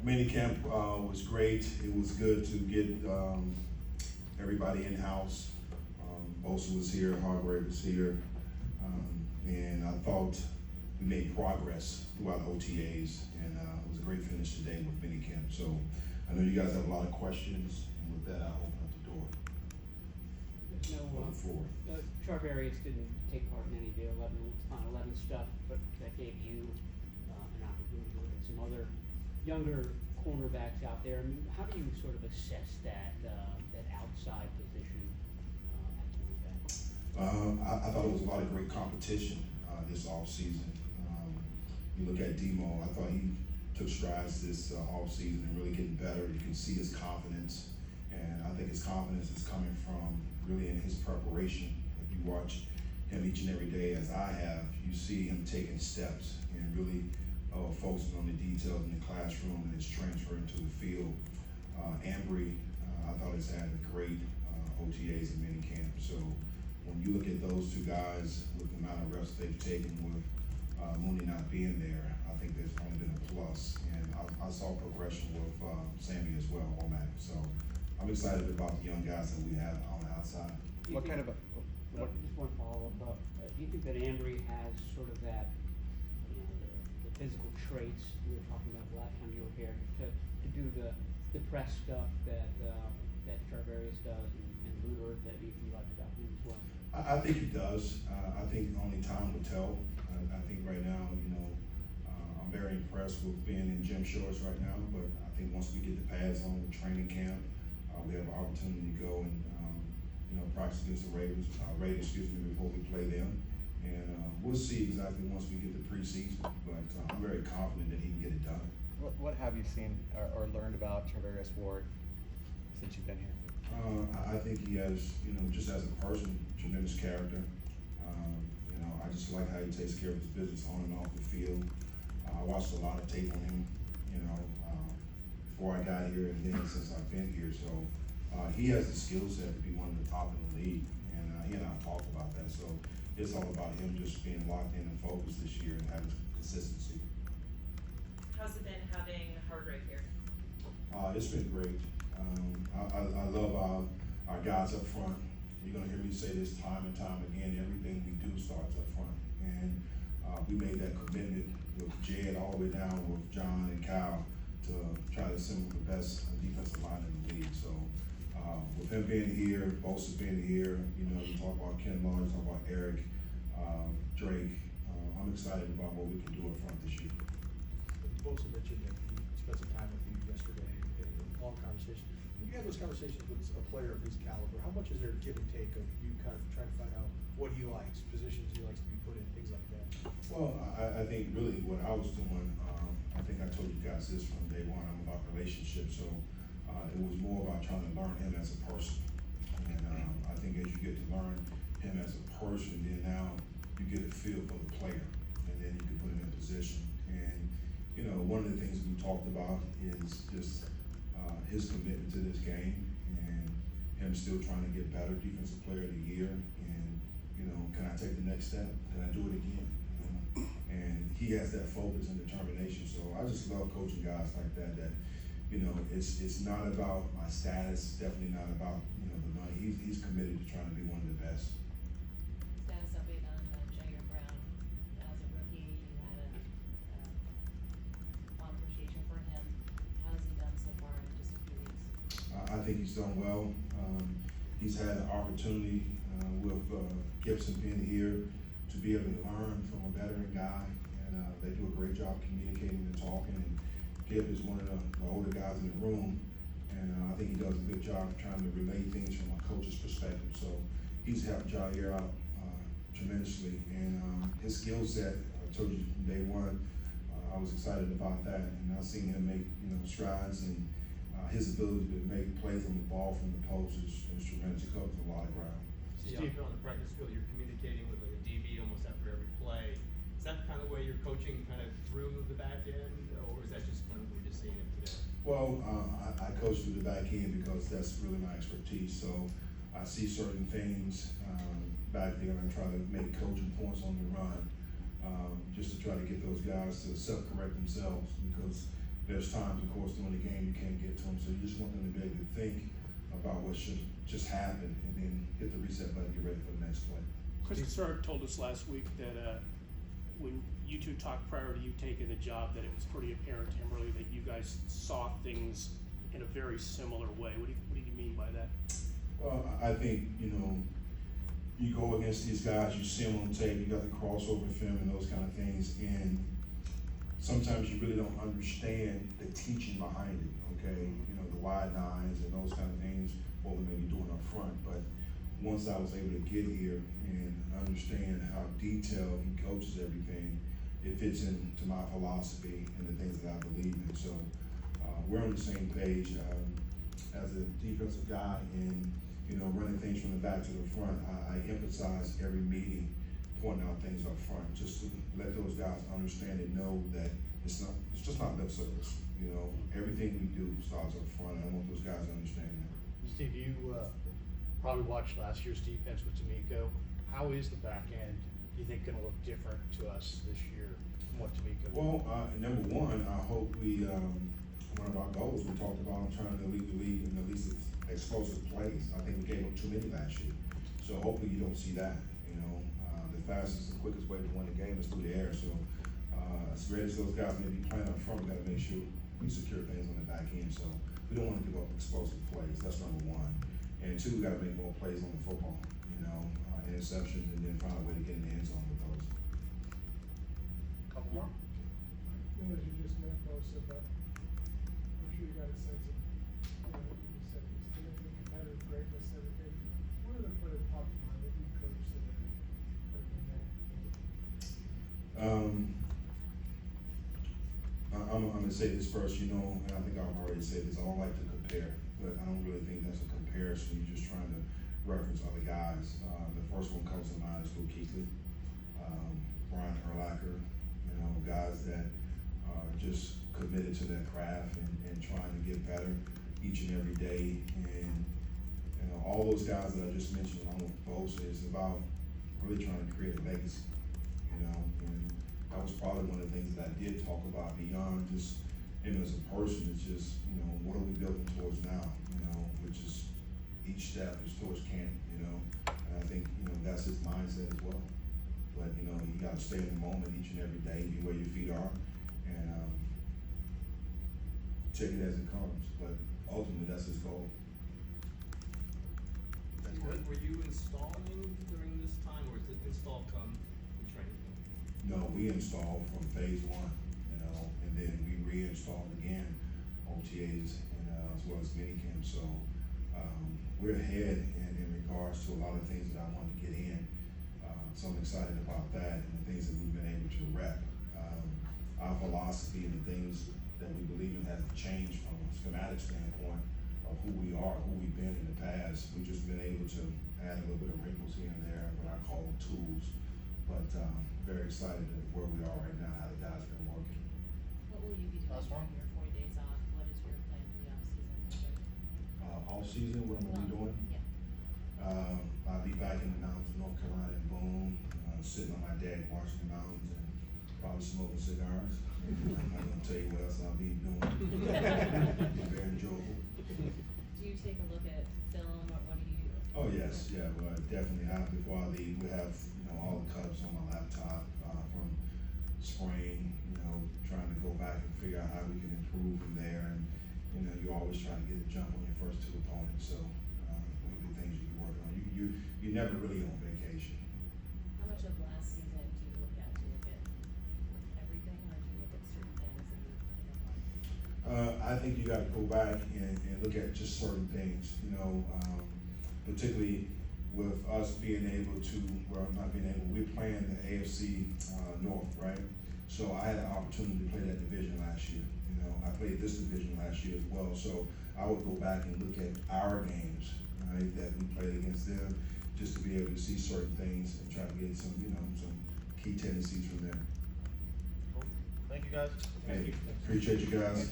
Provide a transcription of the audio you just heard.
Minicamp was great. It was good to get everybody in-house. Bosa was here, Hargrave was here, and I thought we made progress throughout OTAs, and it was a great finish today with minicamp. So I know you guys have a lot of questions, and with that, I'll open up the door. Charvarius didn't take part in any of the 11 stuff, but that gave you an opportunity to look at some other younger cornerbacks out there. I mean, how do you sort of assess that outside position at cornerback? I thought it was a lot of great competition this offseason. You look at Demo, I thought he took strides this offseason and really getting better. You can see his confidence, and I think his confidence is coming from really in his preparation. If you watch him each and every day, as I have, you see him taking steps and really focusing on the details in the classroom and his transfer into the field. Ambry, I thought has had a great OTAs and minicamp. So when you look at those two guys with the amount of reps they've taken with Mooney not being there, I think there's only been a plus. And I saw progression with Sammy as well on that. So I'm excited about the young guys that we have on the outside. What kind of just one follow-up. Do you think that Ambry has sort of that, the physical traits you were talking about the last time you were here to do the press stuff that Charvarius does and Luder that you like about him as well? I think he does. I think only time will tell. I think right now, I'm very impressed with being in gym shorts right now, but I think once we get the pads on with training camp, we have an opportunity to go and practice against the Raiders, before we play them. And we'll see exactly once we get the preseason, but I'm very confident that he can get it done. What have you seen or learned about Charvarius Ward since you've been here? I think he has, just as a person, tremendous character. I just like how he takes care of his business on and off the field. I watched a lot of tape on him, before I got here and then since I've been here. So he has the skill set to be one of the top in the league, and he and I talked about that. So it's all about him just being locked in and focused this year and having consistency. How's it been having Hargrave here? It's been great. I love our guys up front. You're gonna hear me say this time and time again. Everything we do starts up front, and we made that commitment with Jed all the way down with John and Kyle to try to assemble the best defensive line in the league. So with him being here, Bosa being here, you talk about Ken Law, you talk about Eric, Drake. I'm excited about what we can do up front this year. Bosa mentioned that he spent some time with you yesterday in a long conversation. When you have those conversations with a player of his caliber, how much is there give and take of you kind of trying to find out what he likes, positions he likes to be put in, things like that? Well, I think really what I was doing, I think I told you guys this from day one, I'm about relationships. So it was more about trying to learn him as a person. And I think as you get to learn him as a person, then now you get a feel for the player, and then you can put him in a position. And one of the things we talked about is just his commitment to this game and him still trying to get better, defensive player of the year. And can I take the next step? Can I do it again? And he has that focus and determination. So I just love coaching guys like that. That it's not about my status. Definitely not about the money. He's committed to trying to be one of the best. Status update on Jair Brown. As a rookie, you had a long appreciation for him. How has he done so far in just a few weeks? I think he's done well. He's had an opportunity with Gibson being here to be able to learn from a veteran guy, and they do a great job communicating and talking. And Gib is one of the older guys in the room, and I think he does a good job trying to relay things from a coach's perspective. So he's helped Jair out tremendously, and his skill set, I told you from day one, I was excited about that, and now seeing him make strides and his ability to make plays on the ball from the post is tremendous. He covers a lot of ground. See, out there on the practice field, you're communicating with like a DB almost after every play. Is that kind of the way you're coaching kind of through the back end, or is that just kind of we're just seeing it today? Well, I coach through the back end because that's really my expertise. So I see certain things back there, and I try to make coaching points on the run, just to try to get those guys to self-correct themselves, because there's times, of course, during the game you can't get to them, so you just want them to be able to think about what should just happen and then hit the reset button, get ready for the next play. Chris Cassard told us last week that when you two talked prior to you taking the job, that it was pretty apparent to him really that you guys saw things in a very similar way. What do you mean by that? Well, I think, you go against these guys, you see them on tape, you got the crossover film and those kind of things, and sometimes you really don't understand the teaching behind it, okay? The wide nines and those kind of things, what we may be doing up front, but once I was able to get here and understand how detailed he coaches everything, it fits into my philosophy and the things that I believe in. So we're on the same page. As a defensive guy and running things from the back to the front, I emphasize every meeting pointing out things up front, just to let those guys understand and know that it's just not lip service. Everything we do starts up front, and I want those guys to understand that. Steve, you probably watched last year's defense with D'Amico. How is the back end, do you think, going to look different to us this year from what D'Amico did? Well, number one, I hope one of our goals, we talked about trying to lead the league in at least explosive plays. I think we gave up too many last year. So hopefully you don't see that. The fastest and quickest way to win the game is through the air. So as great as those guys may be playing up front, we got to make sure we secure things on the back end. So we don't want to give up explosive plays. That's number one. And two, we got to make more plays on the football. Interceptions, and then find a way to get in the end zone with those. Couple more. As you just met Bosa, but I'm sure you got a sense of, what you said, it's going to be competitive greatness, everything. What are the players top of mind that you coach that are been that? I'm going to say this first, and I think I've already said this, I don't like to compare, but I don't really think that's a comparison. You're just trying to reference other guys. The first one comes to mind is Kuechly, Urlacher, guys that are just committed to their craft and trying to get better each and every day. And all those guys that I just mentioned along with Bosa is about really trying to create a legacy, and that was probably one of the things that I did talk about beyond just him as a person. It's just, what are we building towards now, which is each step is towards camp, and I think, that's his mindset as well. But, you got to stay in the moment each and every day, be where your feet are, and take it as it comes. But ultimately, that's his goal. That's good. Were you installing during this time, or did the install come in training? No, we installed from phase one, and then we reinstalled again, OTAs, and as well as minicamp. So we're ahead in regards to a lot of things that I want to get in. So I'm excited about that and the things that we've been able to rep. Our philosophy and the things that we believe in hasn't changed from a schematic standpoint of who we are, who we've been in the past. We've just been able to add a little bit of wrinkles here and there, what I call tools. But very excited at where we are right now, how the guys have been working. What will you be doing Last one. during your 40 days off? What is your plan for the off-season? All season, what I'm gonna be doing? Yeah. I'll be back in the mountains of North Carolina and Boone, sitting on my deck watching the mountains and probably smoking cigars. I'm not gonna tell you what else I'll be doing. It'll be very enjoyable. Do you take a look at film, or what do you? Oh, yes, yeah, well, I definitely have. Before I leave, we have, all the cuts on my laptop, from spring, trying to go back and figure out how we can improve from there. And, you always try to get a jump on your first two opponents, so, one of the things you can work on. You're never really on vacation. How much of last season do you look at? Do you look at everything, or do you look at certain things that you pick up on? I think you gotta go back and look at just certain things, particularly with us being able to, well, not being able, we're playing the AFC North, right? So I had an opportunity to play that division last year. I played this division last year as well. So I would go back and look at our games, right, that we played against them, just to be able to see certain things and try to get some, some key tendencies from them. Cool. Thank you, guys. Hey, appreciate you guys.